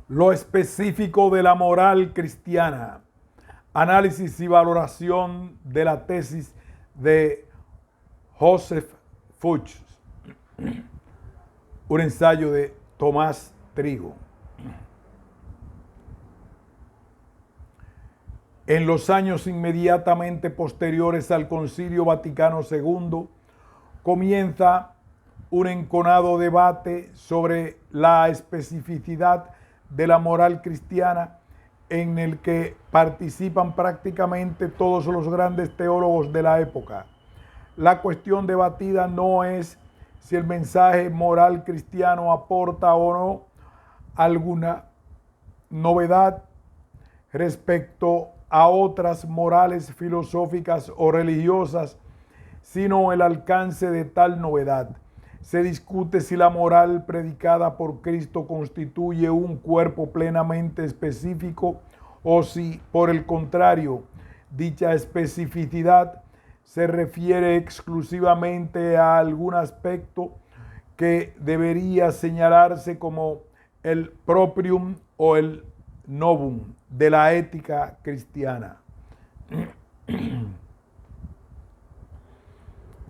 Lo específico de la moral cristiana. Análisis y valoración de la tesis de Joseph Fuchs. Un ensayo de Tomás Trigo. En los años inmediatamente posteriores al Concilio Vaticano II, comienza un enconado debate sobre la especificidad de la moral cristiana, en el que participan prácticamente todos los grandes teólogos de la época. La cuestión debatida no es si el mensaje moral cristiano aporta o no alguna novedad respecto a otras morales filosóficas o religiosas, sino el alcance de tal novedad. Se discute si la moral predicada por Cristo constituye un cuerpo plenamente específico o si, por el contrario, dicha especificidad se refiere exclusivamente a algún aspecto que debería señalarse como el proprium o el novum de la ética cristiana.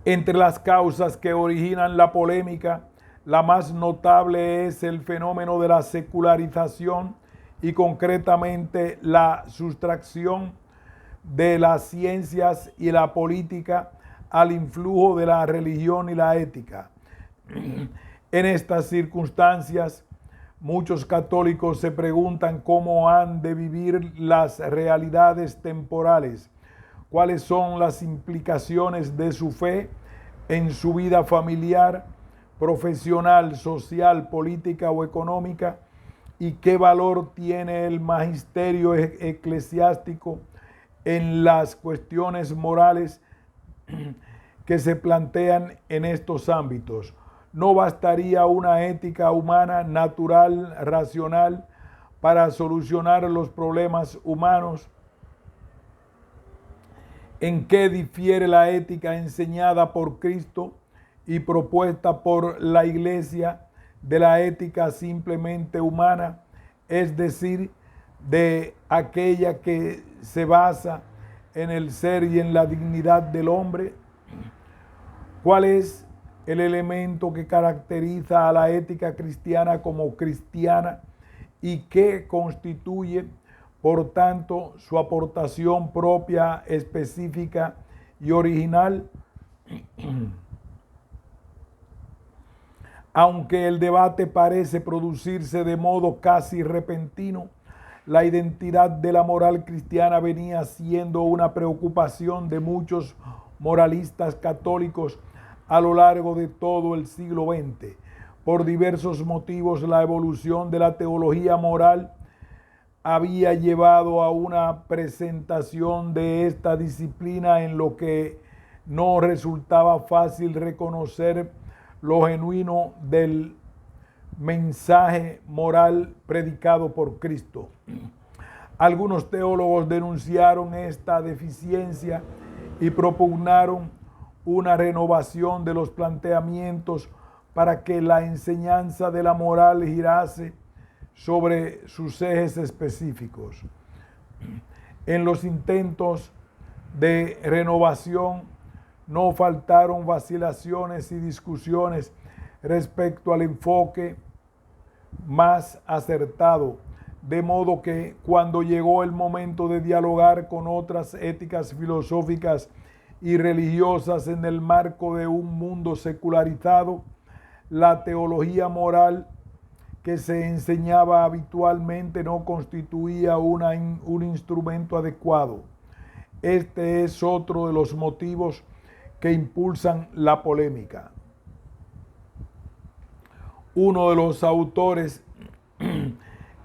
Entre las causas que originan la polémica, la más notable es el fenómeno de la secularización y concretamente la sustracción de las ciencias y la política al influjo de la religión y la ética. En estas circunstancias, muchos católicos se preguntan cómo han de vivir las realidades temporales, cuáles son las implicaciones de su fe en su vida familiar, profesional, social, política o económica, y qué valor tiene el magisterio eclesiástico en las cuestiones morales que se plantean en estos ámbitos. No bastaría una ética humana, natural, racional, para solucionar los problemas humanos. ¿En qué difiere la ética enseñada por Cristo y propuesta por la Iglesia de la ética simplemente humana, es decir, de aquella que se basa en el ser y en la dignidad del hombre? ¿Cuál es el elemento que caracteriza a la ética cristiana como cristiana y qué constituye, por tanto, su aportación propia, específica y original? Aunque el debate parece producirse de modo casi repentino, la identidad de la moral cristiana venía siendo una preocupación de muchos moralistas católicos a lo largo de todo el siglo XX. Por diversos motivos, la evolución de la teología moral había llevado a una presentación de esta disciplina en lo que no resultaba fácil reconocer lo genuino del mensaje moral predicado por Cristo. Algunos teólogos denunciaron esta deficiencia y propugnaron una renovación de los planteamientos para que la enseñanza de la moral girase sobre sus ejes específicos. En los intentos de renovación no faltaron vacilaciones y discusiones respecto al enfoque más acertado, de modo que cuando llegó el momento de dialogar con otras éticas filosóficas y religiosas en el marco de un mundo secularizado, la teología moral que se enseñaba habitualmente no constituía un instrumento adecuado. Este es otro de los motivos que impulsan la polémica. Uno de los autores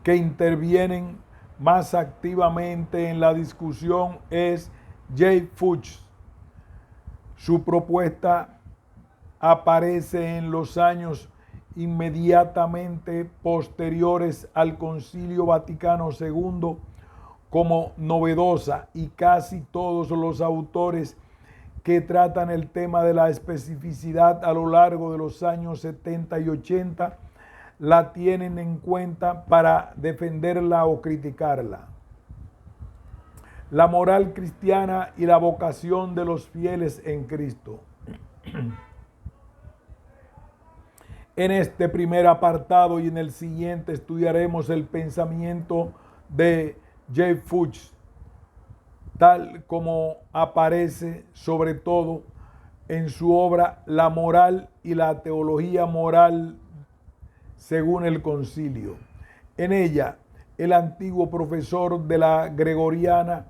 que intervienen más activamente en la discusión es J. Fuchs. Su propuesta aparece en los años inmediatamente posteriores al Concilio Vaticano II como novedosa, y casi todos los autores que tratan el tema de la especificidad a lo largo de los años 70 y 80 la tienen en cuenta para defenderla o criticarla. La moral cristiana y la vocación de los fieles en Cristo. En este primer apartado y en el siguiente estudiaremos el pensamiento de J. Fuchs, tal como aparece sobre todo en su obra La moral y la teología moral según el concilio. En ella, el antiguo profesor de la Gregoriana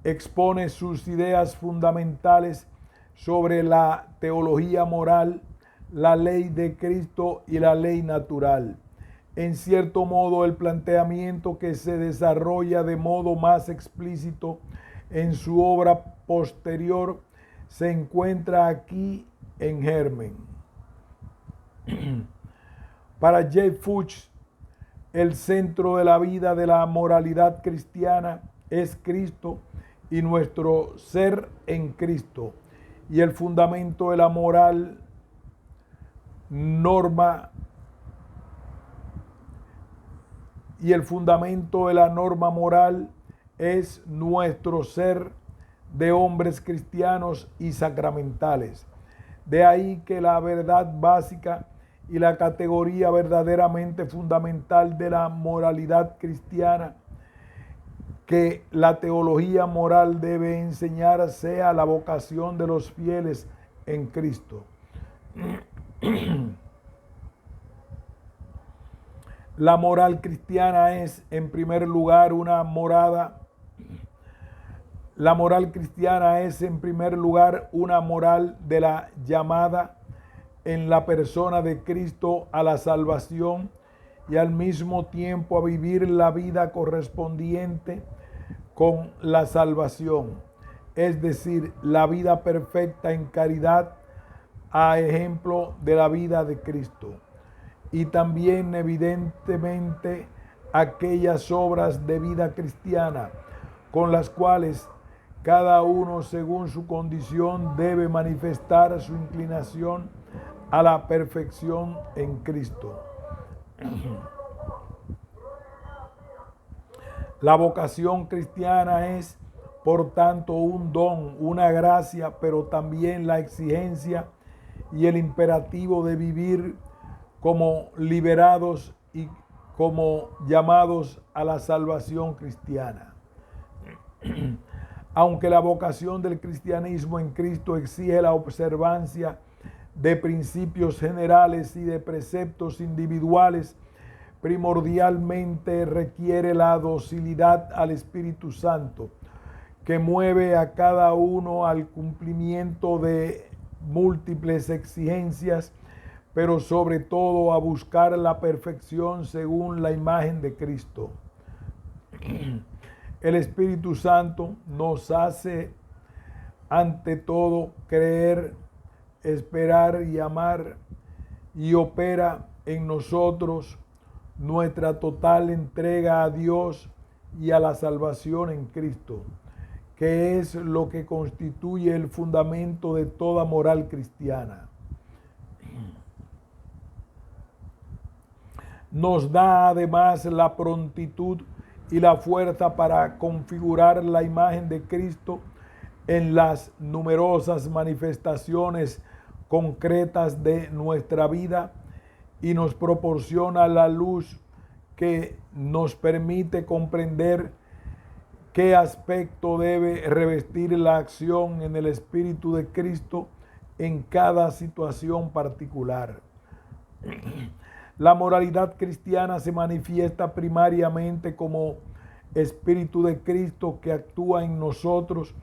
expone sus ideas fundamentales sobre la teología moral, la ley de Cristo y la ley natural. En cierto modo, el planteamiento que se desarrolla de modo más explícito en su obra posterior se encuentra aquí en germen. Para J. Fuchs, el centro de la vida de la moralidad cristiana es Cristo y nuestro ser en Cristo, y el fundamento de la moral norma moral es nuestro ser de hombres cristianos y sacramentales. De ahí que la verdad básica y la categoría verdaderamente fundamental de la moralidad cristiana que la teología moral debe enseñar sea la vocación de los fieles en Cristo. La moral cristiana es, en primer lugar, una moral de la llamada en la persona de Cristo a la salvación y al mismo tiempo a vivir la vida correspondiente con la salvación, es decir, la vida perfecta en caridad a ejemplo de la vida de Cristo. Y también evidentemente aquellas obras de vida cristiana con las cuales cada uno según su condición debe manifestar su inclinación a la perfección en Cristo. La vocación cristiana es, por tanto, un don, una gracia, pero también la exigencia y el imperativo de vivir como liberados y como llamados a la salvación cristiana. Aunque la vocación del cristianismo en Cristo exige la observancia de principios generales y de preceptos individuales, primordialmente requiere la docilidad al Espíritu Santo, que mueve a cada uno al cumplimiento de múltiples exigencias, pero sobre todo a buscar la perfección según la imagen de Cristo. El Espíritu Santo nos hace ante todo creer, esperar y amar, y opera en nosotros nuestra total entrega a Dios y a la salvación en Cristo, que es lo que constituye el fundamento de toda moral cristiana. Nos da además la prontitud y la fuerza para configurar la imagen de Cristo en las numerosas manifestaciones concretas de nuestra vida y nos proporciona la luz que nos permite comprender qué aspecto debe revestir la acción en el Espíritu de Cristo en cada situación particular. La moralidad cristiana se manifiesta primariamente como Espíritu de Cristo que actúa en nosotros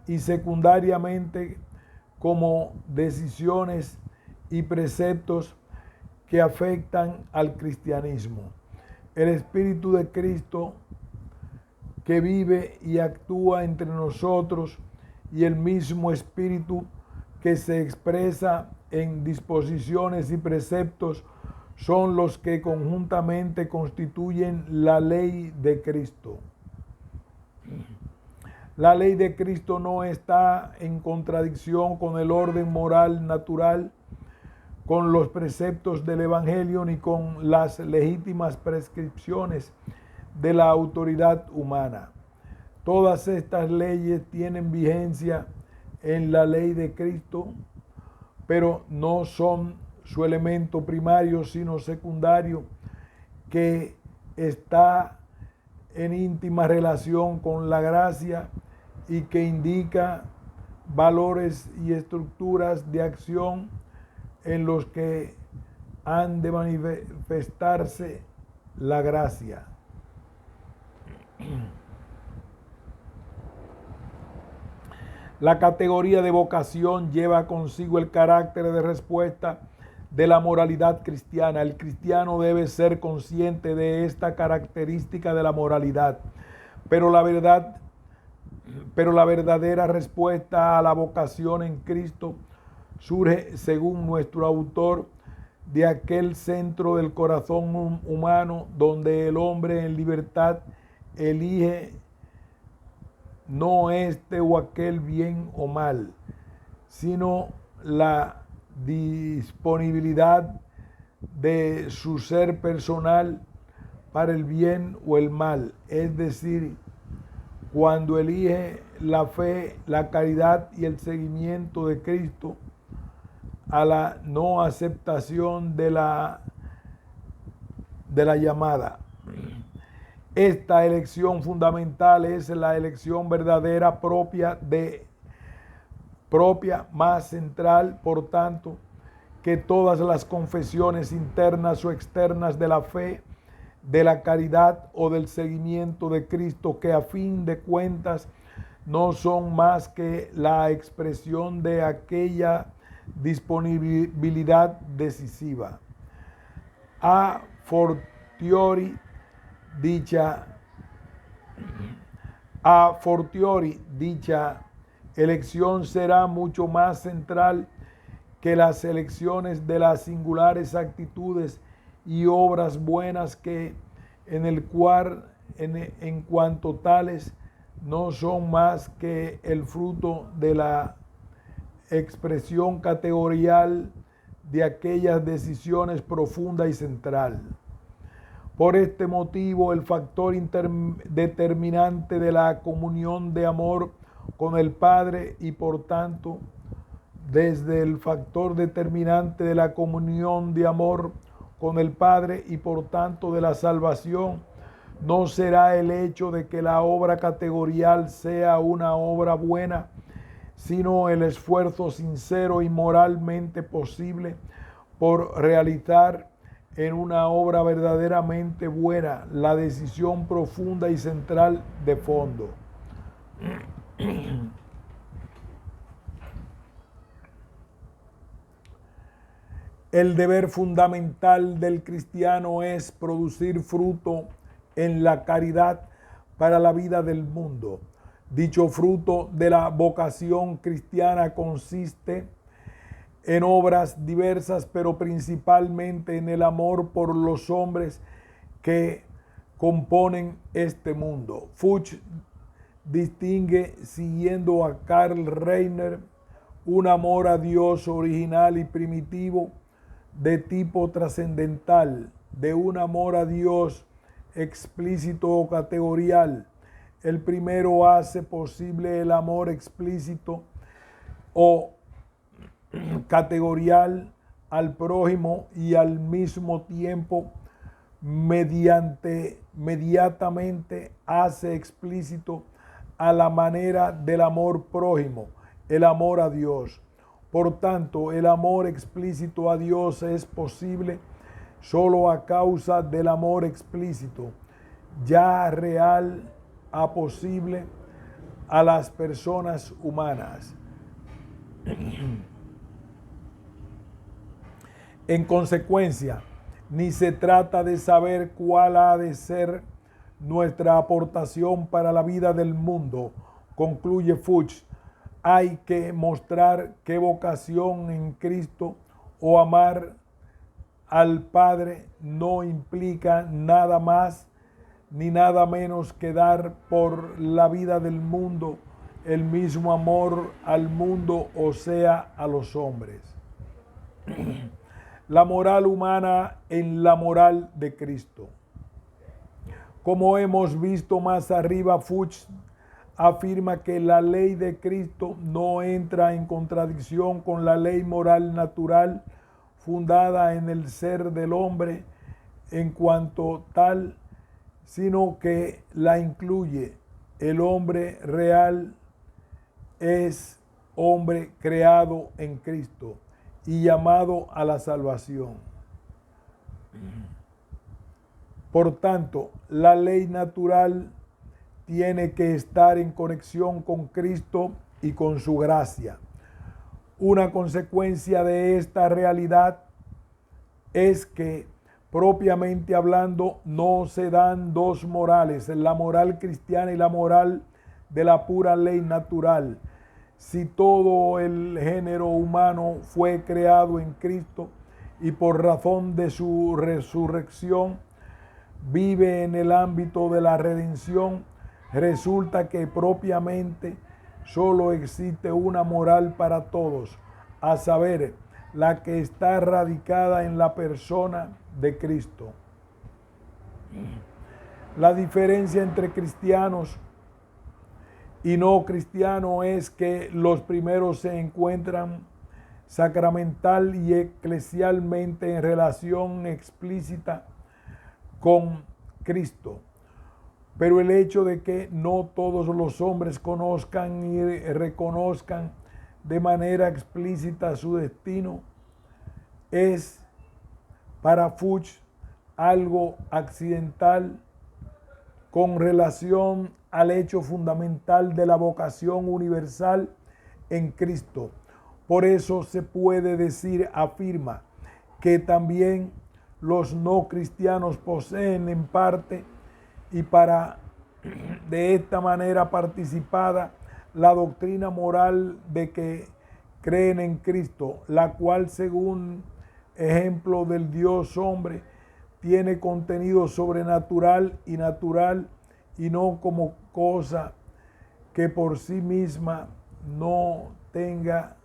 y secundariamente como decisiones y preceptos que afectan al cristianismo. El Espíritu de Cristo que vive y actúa entre nosotros y el mismo Espíritu que se expresa en disposiciones y preceptos son los que conjuntamente constituyen la ley de Cristo. La ley de Cristo no está en contradicción con el orden moral natural con los preceptos del Evangelio ni con las legítimas prescripciones de la autoridad humana. Todas estas leyes tienen vigencia en la ley de Cristo, pero no son su elemento primario, sino secundario, que está en íntima relación con la gracia y que indica valores y estructuras de acción en los que han de manifestarse la gracia. La categoría de vocación lleva consigo el carácter de respuesta de la moralidad cristiana. El cristiano debe ser consciente de esta característica de la moralidad, pero la verdadera respuesta a la vocación en Cristo surge, según nuestro autor, de aquel centro del corazón humano donde el hombre en libertad elige no este o aquel bien o mal, sino la disponibilidad de su ser personal para el bien o el mal. Es decir, cuando elige la fe, la caridad y el seguimiento de Cristo a la no aceptación de la llamada. Esta elección fundamental es la elección verdadera propia más central, por tanto, que todas las confesiones internas o externas de la fe, de la caridad o del seguimiento de Cristo, que a fin de cuentas no son más que la expresión de aquella disponibilidad decisiva. A fortiori dicha elección será mucho más central que las elecciones de las singulares actitudes y obras buenas que en cuanto tales no son más que el fruto de la expresión categorial de aquellas decisiones profunda y central. Por este motivo, el factor determinante de la comunión de amor con el Padre y por tanto, desde el factor determinante de la comunión de amor con el Padre y por tanto de la salvación, no será el hecho de que la obra categorial sea una obra buena, sino el esfuerzo sincero y moralmente posible por realizar en una obra verdaderamente buena la decisión profunda y central de fondo. El deber fundamental del cristiano es producir fruto en la caridad para la vida del mundo. Dicho fruto de la vocación cristiana consiste en obras diversas, pero principalmente en el amor por los hombres que componen este mundo. Fuchs distingue, siguiendo a Karl Rahner, un amor a Dios original y primitivo de tipo trascendental, de un amor a Dios explícito o categorial. El primero hace posible el amor explícito o categorial al prójimo y al mismo tiempo inmediatamente hace explícito a la manera del amor prójimo, el amor a Dios. Por tanto, el amor explícito a Dios es posible solo a causa del amor explícito, ya real, a posible a las personas humanas. En consecuencia, ni se trata de saber cuál ha de ser nuestra aportación para la vida del mundo, concluye Fuchs. Hay que mostrar qué vocación en Cristo o amar al Padre no implica nada más ni nada menos que dar por la vida del mundo el mismo amor al mundo, o sea, a los hombres. la moral humana en la moral de Cristo. Como hemos visto más arriba, Fuchs afirma que la ley de Cristo no entra en contradicción con la ley moral natural fundada en el ser del hombre en cuanto tal, sino que la incluye. El hombre real es hombre creado en Cristo y llamado a la salvación. Por tanto, la ley natural tiene que estar en conexión con Cristo y con su gracia. Una consecuencia de esta realidad es que, propiamente hablando, no se dan dos morales, la moral cristiana y la moral de la pura ley natural. Si todo el género humano fue creado en Cristo y por razón de su resurrección vive en el ámbito de la redención, resulta que propiamente solo existe una moral para todos, a saber, la que está radicada en la persona de Cristo. La diferencia entre cristianos y no cristianos es que los primeros se encuentran sacramental y eclesialmente en relación explícita con Cristo. Pero el hecho de que no todos los hombres conozcan y reconozcan de manera explícita su destino es para Fuchs algo accidental con relación al hecho fundamental de la vocación universal en Cristo. Por eso se puede decir, afirma, que también los no cristianos poseen en parte y para de esta manera participada la doctrina moral de que creen en Cristo, la cual según ejemplo del Dios hombre tiene contenido sobrenatural y natural y no como cosa que por sí misma no tenga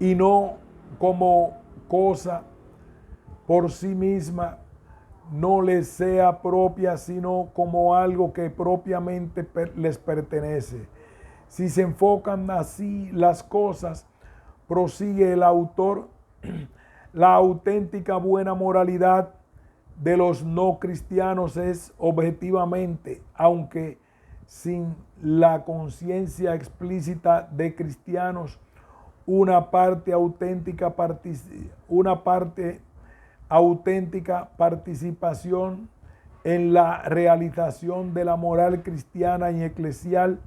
y no como cosa por sí misma no les sea propia, sino como algo que propiamente les pertenece. Si se enfocan así las cosas, prosigue el autor, la auténtica buena moralidad de los no cristianos es objetivamente, aunque sin la conciencia explícita de cristianos, una parte auténtica participación en la realización de la moral cristiana y eclesial,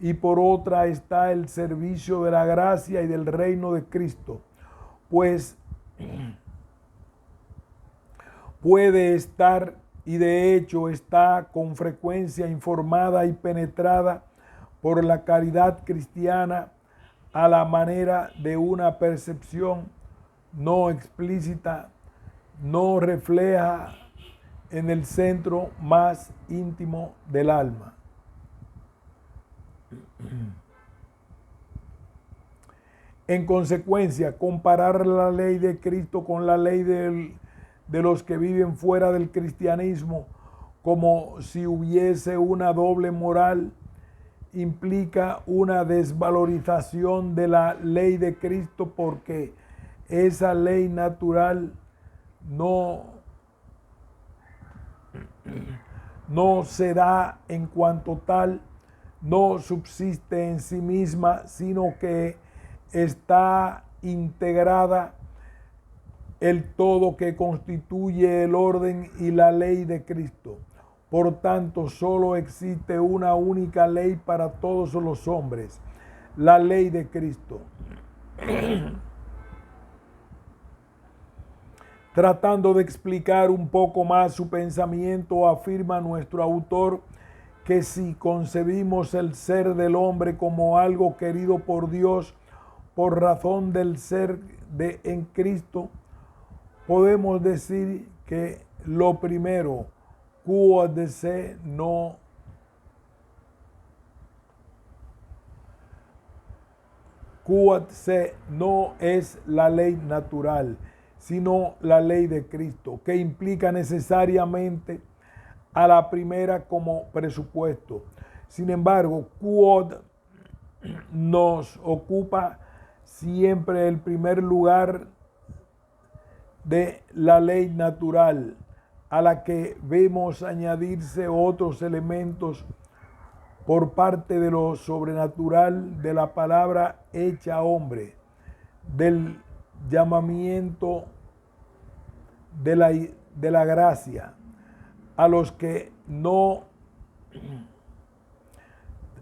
y por otra está el servicio de la gracia y del reino de Cristo, pues puede estar y de hecho está con frecuencia informada y penetrada por la caridad cristiana a la manera de una percepción no explícita, no refleja en el centro más íntimo del alma. En consecuencia, comparar la ley de Cristo con la ley de los que viven fuera del cristianismo, como si hubiese una doble moral, implica una desvalorización de la ley de Cristo, porque esa ley natural no se da en cuanto tal, no subsiste en sí misma, sino que está integrada el todo que constituye el orden y la ley de Cristo. Por tanto, solo existe una única ley para todos los hombres, la ley de Cristo. Tratando de explicar un poco más su pensamiento, afirma nuestro autor que si concebimos el ser del hombre como algo querido por Dios por razón del ser en Cristo, podemos decir que lo primero, quod se no Quod se no es la ley natural, sino la ley de Cristo, que implica necesariamente a la primera como presupuesto. Sin embargo, quod nos ocupa siempre el primer lugar de la ley natural, a la que vemos añadirse otros elementos por parte de lo sobrenatural de la palabra hecha hombre, del llamamiento de la gracia, a los que no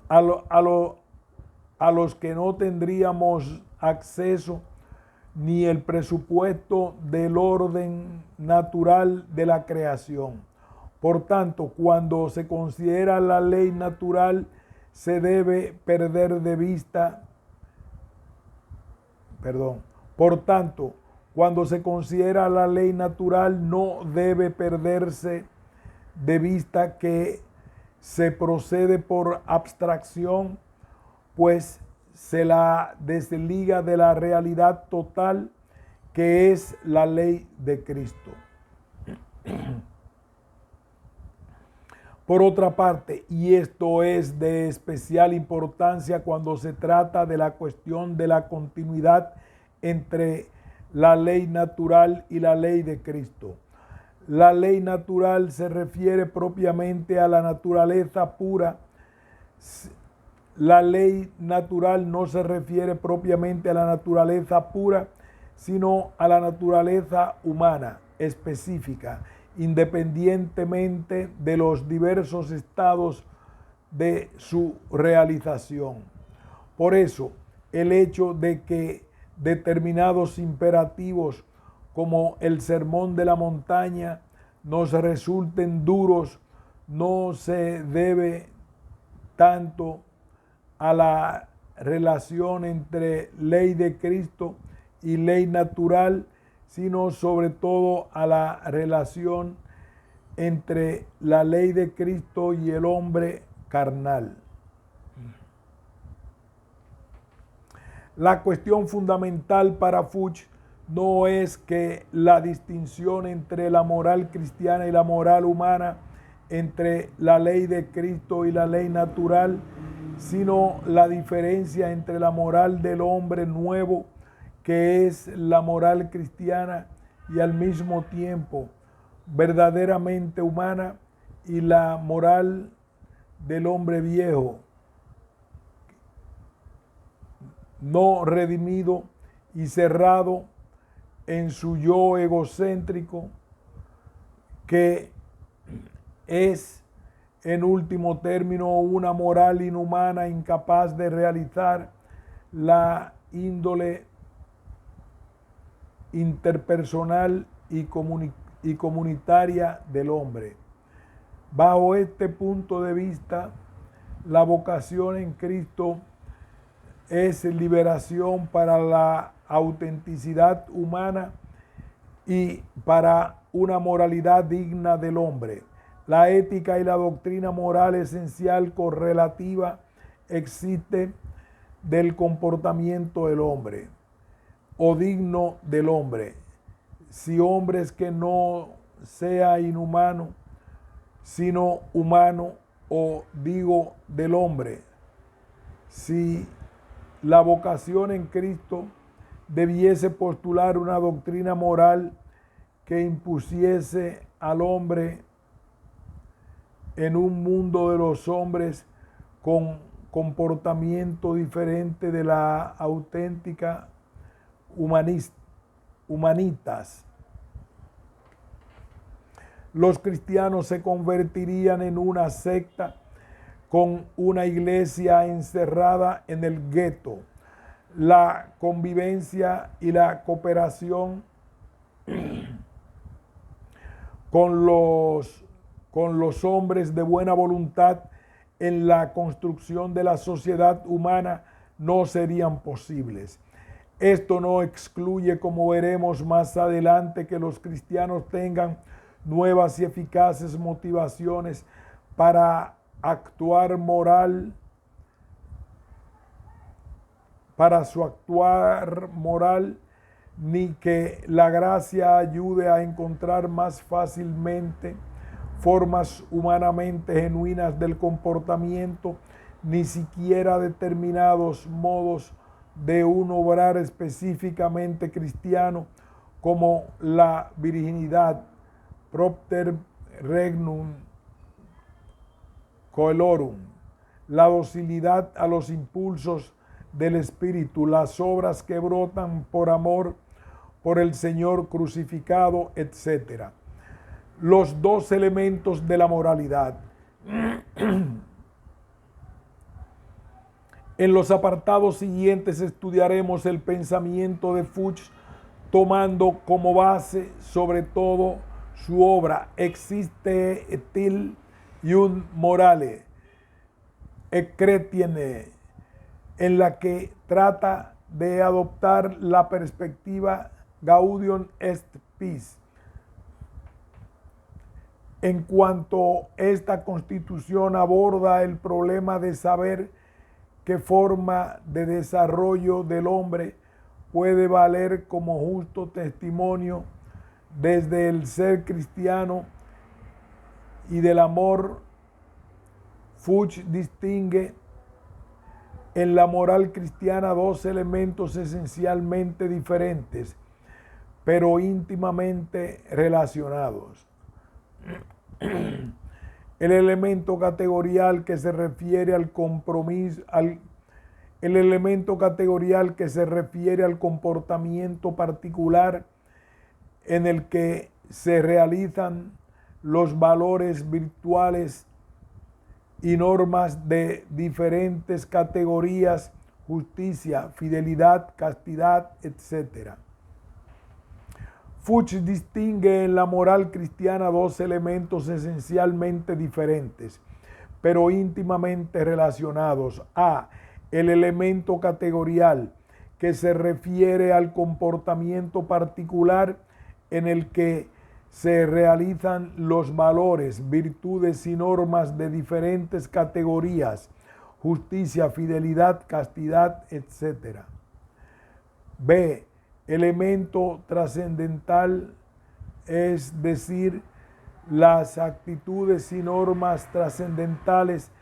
a los que no tendríamos acceso ni el presupuesto del orden natural de la creación. Por tanto, cuando se considera la ley natural, se debe perder de vista, por tanto, cuando se considera la ley natural, no debe perderse de vista que se procede por abstracción, pues se la desliga de la realidad total que es la ley de Cristo. Por otra parte, y esto es de especial importancia cuando se trata de la cuestión de la continuidad entre la ley natural y la ley de Cristo. La ley natural se refiere propiamente a la naturaleza pura. La ley natural no se refiere propiamente a la naturaleza pura, sino a la naturaleza humana específica, independientemente de los diversos estados de su realización. Por eso, el hecho de que determinados imperativos como el sermón de la montaña nos resulten duros no se debe tanto a la relación entre ley de Cristo y ley natural, sino sobre todo a la relación entre la ley de Cristo y el hombre carnal. La cuestión fundamental para Fuchs no es que la distinción entre la moral cristiana y la moral humana, entre la ley de Cristo y la ley natural, sino la diferencia entre la moral del hombre nuevo, que es la moral cristiana, y al mismo tiempo verdaderamente humana, y la moral del hombre viejo, no redimido y cerrado en su yo egocéntrico, que es en último término una moral inhumana, incapaz de realizar la índole interpersonal y comunitaria del hombre. Bajo este punto de vista, la vocación en Cristo es liberación para la autenticidad humana y para una moralidad digna del hombre. La ética y la doctrina moral esencial correlativa existe del comportamiento del hombre o digno del hombre. Si hombres que no sea inhumano, sino humano, o digo del hombre. Si la vocación en Cristo debiese postular una doctrina moral que impusiese al hombre en un mundo de los hombres con comportamiento diferente de la auténtica humanitas, los cristianos se convertirían en una secta con una iglesia encerrada en el gueto. La convivencia y la cooperación con los hombres de buena voluntad en la construcción de la sociedad humana no serían posibles. Esto no excluye, como veremos más adelante, que los cristianos tengan nuevas y eficaces motivaciones para actuar para su actuar moral, ni que la gracia ayude a encontrar más fácilmente formas humanamente genuinas del comportamiento, ni siquiera determinados modos de un obrar específicamente cristiano, como la virginidad, propter regnum coelorum, la docilidad a los impulsos del Espíritu, las obras que brotan por amor por el Señor crucificado, etc. Los dos elementos de la moralidad. En los apartados siguientes estudiaremos el pensamiento de Fuchs, tomando como base sobre todo su obra Existe til un morale chrétienne, en la que trata de adoptar la perspectiva Gaudium et Spes. En cuanto esta constitución aborda el problema de saber qué forma de desarrollo del hombre puede valer como justo testimonio desde el ser cristiano y del amor, Fuchs distingue en la moral cristiana dos elementos esencialmente diferentes, pero íntimamente relacionados. El elemento categorial que se refiere al compromiso, el elemento categorial que se refiere al comportamiento particular en el que se realizan los valores virtuales y normas de diferentes categorías, justicia, fidelidad, castidad, etc. Fuchs distingue en la moral cristiana dos elementos esencialmente diferentes, pero íntimamente relacionados. A. El elemento categorial, que se refiere al comportamiento particular en el que se realizan los valores, virtudes y normas de diferentes categorías, justicia, fidelidad, castidad, etc. B. Elemento trascendental, es decir, las actitudes y normas trascendentales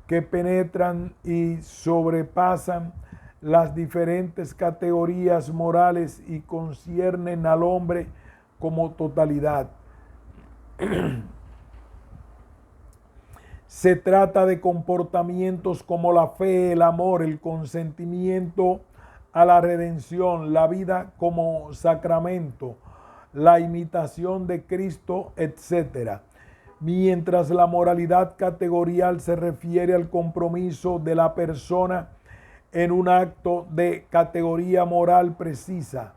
que penetran y sobrepasan las diferentes categorías morales y conciernen al hombre como totalidad. Se trata de comportamientos como la fe, el amor, el consentimiento a la redención, la vida como sacramento, la imitación de Cristo, etc. Mientras la moralidad categorial se refiere al compromiso de la persona en un acto de categoría moral precisa,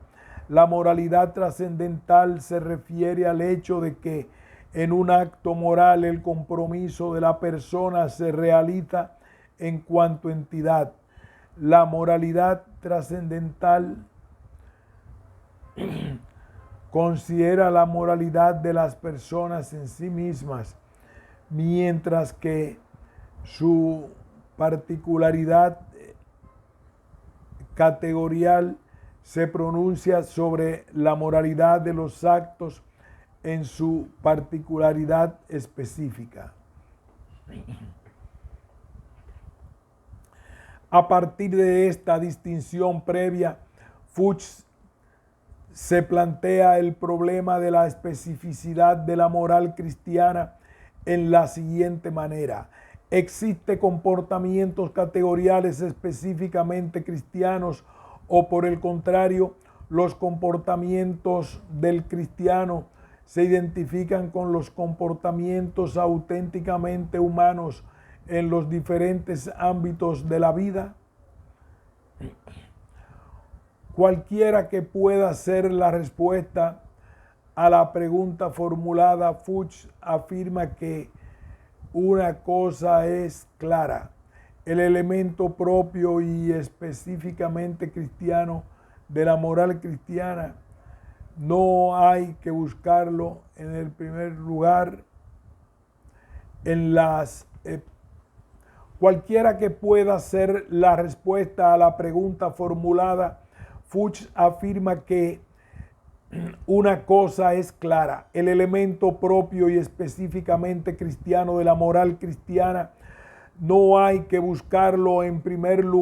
la moralidad trascendental se refiere al hecho de que en un acto moral el compromiso de la persona se realiza en cuanto entidad. La moralidad trascendental considera la moralidad de las personas en sí mismas, mientras que su particularidad categorial se pronuncia sobre la moralidad de los actos en su particularidad específica. A partir de esta distinción previa, Fuchs se plantea el problema de la especificidad de la moral cristiana en la siguiente manera. ¿Existen comportamientos categoriales específicamente cristianos o por el contrario, los comportamientos del cristiano se identifican con los comportamientos auténticamente humanos en los diferentes ámbitos de la vida? Cualquiera que pueda ser la respuesta a la pregunta formulada, Fuchs afirma que una cosa es clara: el elemento propio y específicamente cristiano de la moral cristiana no hay que buscarlo en el primer lugar en las Cualquiera que pueda ser la respuesta a la pregunta formulada, Fuchs afirma que una cosa es clara: el elemento propio y específicamente cristiano de la moral cristiana no hay que buscarlo en primer lugar